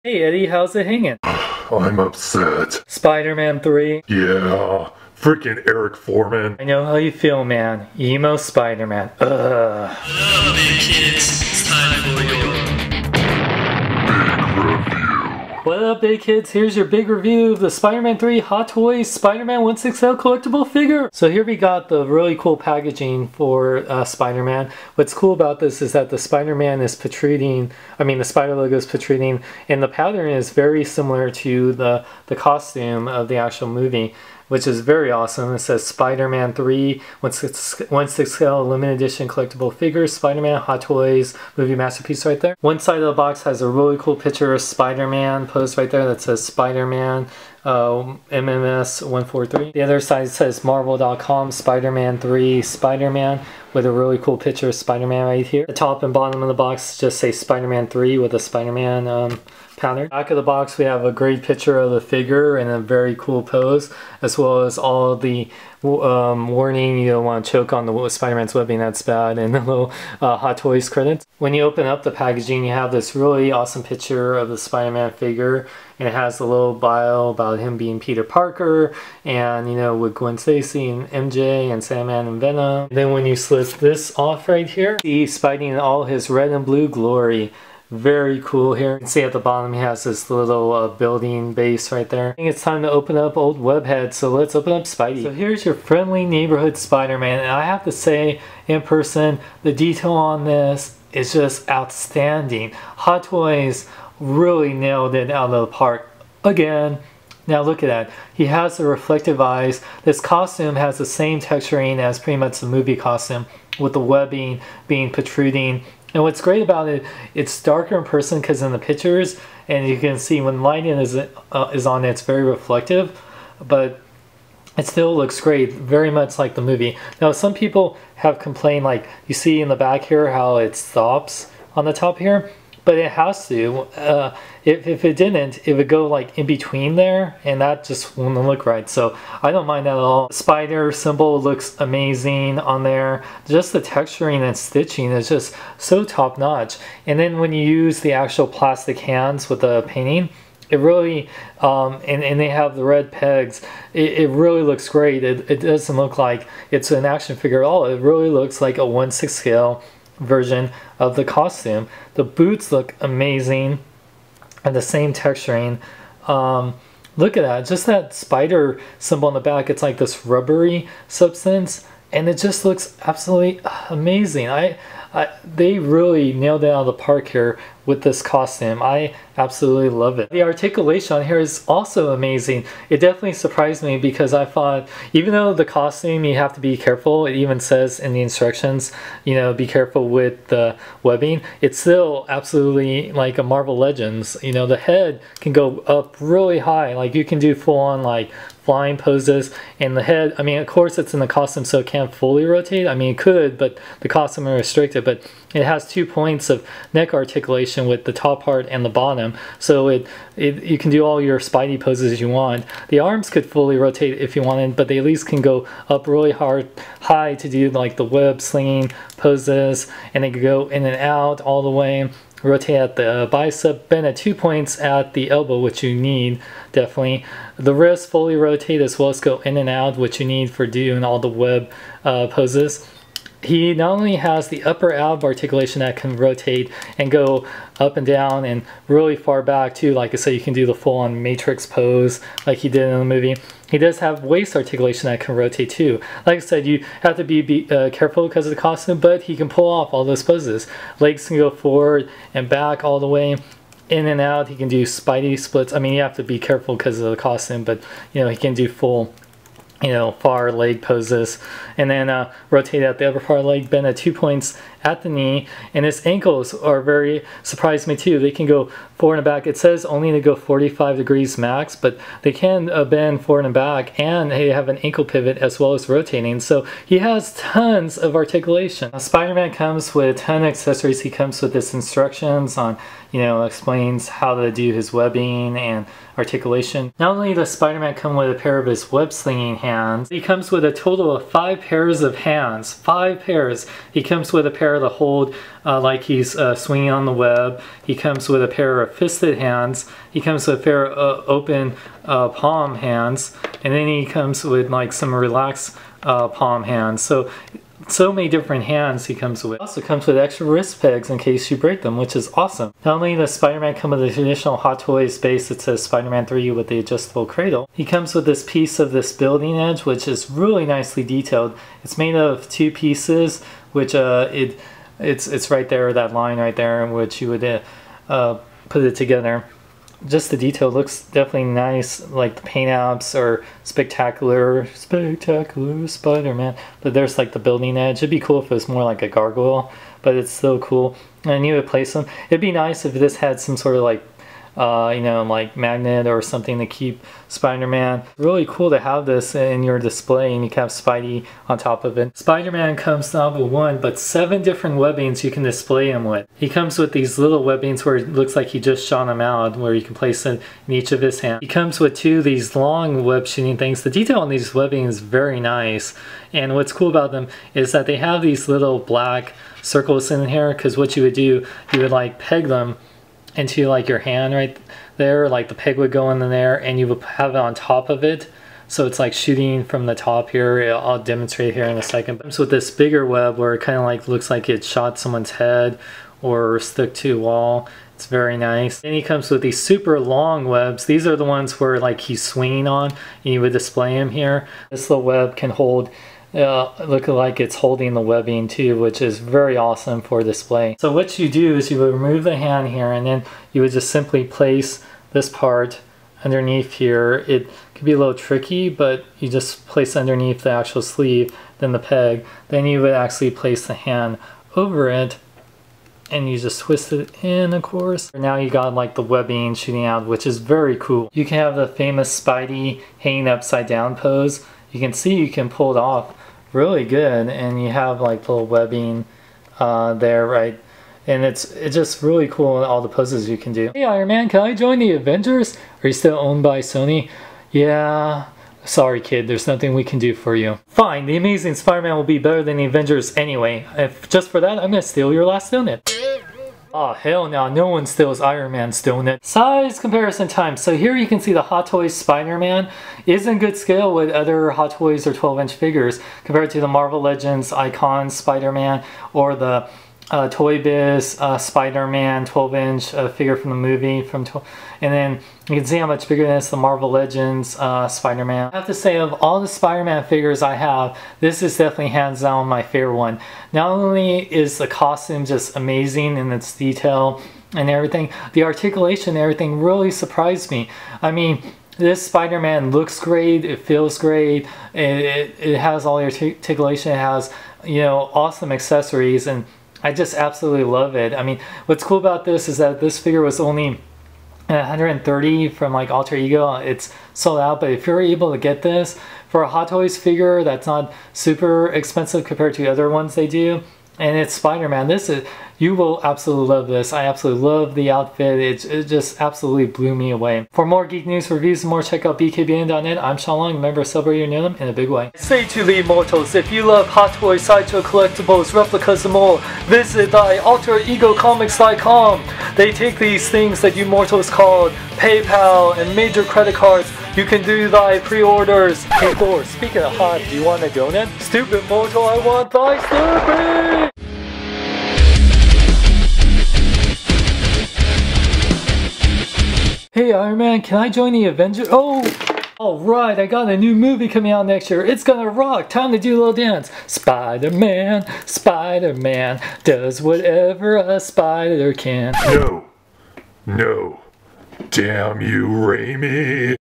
Hey Eddie, how's it hanging? I'm upset. Spider-Man 3? Yeah, freaking Eric Foreman. I know how you feel, man. Emo Spider-Man. Ugh. Hello, big kids. It's time for your Big review. What up, big kids? Here's your big review of the Spider-Man 3 Hot Toys Spider-Man 1/6L collectible figure. So here we got the really cool packaging for Spider-Man. What's cool about this is that the Spider-Man is protruding, the Spider logo is protruding, and the pattern is very similar to the costume of the actual movie, which is very awesome. It says Spider-Man 3 1/6L limited edition collectible figures, Spider-Man Hot Toys movie masterpiece right there. One side of the box has a really cool picture of Spider-Man posed right there that says Spider-Man MMS 143. The other side says Marvel.com Spider-Man 3 Spider-Man with a really cool picture of Spider-Man right here. The top and bottom of the box just say Spider-Man 3 with a Spider-Man pattern. Back of the box we have a great picture of the figure in a very cool pose, as well as all of the warning, you don't want to choke on the Spider-Man's webbing, that's bad, and the little Hot Toys credits. When you open up the packaging, you have this really awesome picture of the Spider-Man figure, and it has a little bio about him being Peter Parker, and with Gwen Stacy and MJ and Sandman and Venom. And then when you slip this off right here, see Spidey in all his red and blue glory. Very cool here. You can see at the bottom he has this little building base right there. I think it's time to open up old Webhead, so let's open up Spidey. So here's your friendly neighborhood Spider-Man, and I have to say, in person, the detail on this is just outstanding. Hot Toys really nailed it out of the park again. Now look at that. He has the reflective eyes. This costume has the same texturing as pretty much the movie costume, with the webbing being protruding. And what's great about it, it's darker in person because in the pictures, and you can see when lighting is on it, it's very reflective, but it still looks great, very much like the movie. Now some people have complained, like you see in the back here how it stops on the top here, but it has to. If it didn't, it would go like in between there, and that just wouldn't look right. So I don't mind that at all. Spider symbol looks amazing on there. Just the texturing and stitching is just so top notch. And then when you use the actual plastic hands with the painting, it really, and they have the red pegs, it really looks great. It doesn't look like it's an action figure at all. It really looks like a 1/6 scale version of the costume. The boots look amazing and the same texturing. Look at that, just that spider symbol on the back, it's like this rubbery substance, and it just looks absolutely amazing. They really nailed it out of the park here with this costume. I absolutely love it. The articulation on here is also amazing. It definitely surprised me because I thought, even though the costume you have to be careful, it even says in the instructions, be careful with the webbing, it's still absolutely like a Marvel Legends. The head can go up really high, like you can do full on like flying poses, and the head, of course it's in the costume so it can't fully rotate. It could, but the costume is restricted, but it has 2 points of neck articulation with the top part and the bottom, so you can do all your Spidey poses you want. The arms could fully rotate if you wanted, but they at least can go up really high to do like the web slinging poses, and they could go in and out all the way. Rotate at the bicep, bend at 2 points at the elbow, which you need definitely. The wrist fully rotate as well as go in and out, which you need for doing all the web poses. He not only has the upper ab articulation that can rotate and go up and down and really far back too. Like I said, you can do the full-on Matrix pose like he did in the movie. He does have waist articulation that can rotate too. Like I said, you have to be careful because of the costume, but he can pull off all those poses. Legs can go forward and back all the way, in and out. He can do Spidey splits. You have to be careful because of the costume, but he can do full far leg poses, and then rotate at the upper part of the leg, bend at 2 points at the knee, and his ankles are very, surprised me too. They can go forward and back. It says only to go 45 degrees max, but they can bend forward and back, and they have an ankle pivot as well as rotating, so he has tons of articulation. Spider-Man comes with a ton of accessories. He comes with his instructions on, explains how to do his webbing and articulation. Not only does Spider-Man come with a pair of his web slinging hands, he comes with a total of 5 pairs of hands. 5 pairs. He comes with a pair pair to hold like he's swinging on the web. He comes with a pair of fisted hands. He comes with a pair of open palm hands. And then he comes with like some relaxed palm hands. So many different hands he comes with. Also comes with extra wrist pegs in case you break them, which is awesome. Not only does Spider-Man come with a traditional Hot Toys base that says Spider-Man 3 with the adjustable cradle, he comes with this piece of this building edge, which is really nicely detailed. It's made of 2 pieces, which it's right there, that line right there, in which you would put it together. Just the detail looks definitely nice, like the paint apps are spectacular Spider-Man. But there's like the building edge. It'd be cool if it was more like a gargoyle, but it's still cool. And you would place them. It'd be nice if this had some sort of like, you know, like magnet or something to keep Spider-Man. Really cool to have this in your display, and you can have Spidey on top of it. Spider-Man comes not with 1 but 7 different webbings you can display him with. He comes with these little webbings where it looks like he just shot them out, where you can place it in each of his hands. He comes with 2 of these long web shooting things. The detail on these webbings is very nice, and what's cool about them is that they have these little black circles in here, because what you would do, you would like peg them into like your hand right there, like the peg would go in there, and you would have it on top of it, so it's like shooting from the top here. I'll demonstrate here in a second. So with this bigger web where it kind of like looks like it shot someone's head or stuck to a wall, it's very nice. Then he comes with these super long webs. These are the ones where like he's swinging on, and you would display him here. This little web can hold look like it's holding the webbing too, which is very awesome for display. So what you do is you would remove the hand here, and then you would just simply place this part underneath here. It could be a little tricky, but you just place underneath the actual sleeve, then the peg. Then you would actually place the hand over it, and you just twist it in, of course. Now you got like the webbing shooting out, which is very cool. You can have the famous Spidey hanging upside down pose. You can see you can pull it off really good, and you have like little webbing there, right? And it's just really cool, all the poses you can do. Hey Iron Man, can I join the Avengers? Are you still owned by Sony? Yeah, sorry kid, there's nothing we can do for you. Fine, the Amazing Spider-Man will be better than the Avengers anyway. If just for that, I'm gonna steal your last donut. Oh hell no, no one steals Iron Man's donut. Size comparison time. So here you can see the Hot Toys Spider-Man is in good scale with other Hot Toys or 12-inch figures compared to the Marvel Legends Icon Spider-Man or the Toy Biz Spider-Man 12-inch figure from the movie and then you can see how much bigger than the Marvel Legends Spider-Man. I have to say, of all the Spider-Man figures I have, this is definitely hands down my favorite one. Not only is the costume just amazing in its detail and everything, the articulation and everything really surprised me. I mean, this Spider-Man looks great, it feels great, it has all the articulation, it has, you know, awesome accessories, and I just absolutely love it. I mean, what's cool about this is that this figure was only 130 from like Alter Ego. It's sold out, but if you're able to get this for a Hot Toys figure that's not super expensive compared to other ones they do, and it's Spider-Man, you will absolutely love this. I absolutely love the outfit. It just absolutely blew me away. For more geek news, reviews, and more, check out bkbn.net. I'm Sean Long. Remember, celebrate your Nilum in a big way. Say to the immortals, if you love Hot Toys, Sideshow collectibles, replicas, and more, visit alteregocomics.com. They take these things that you mortals call PayPal and major credit cards. You can do thy pre-orders. Hey Thor, speaking of hot, do you want a donut? Stupid mortal, I want thy stupid! Hey Iron Man, can I join the Avengers? Oh! Alright, I got a new movie coming out next year. It's gonna rock! Time to do a little dance. Spider-Man, Spider-Man, does whatever a spider can. No. No. Damn you, Raimi.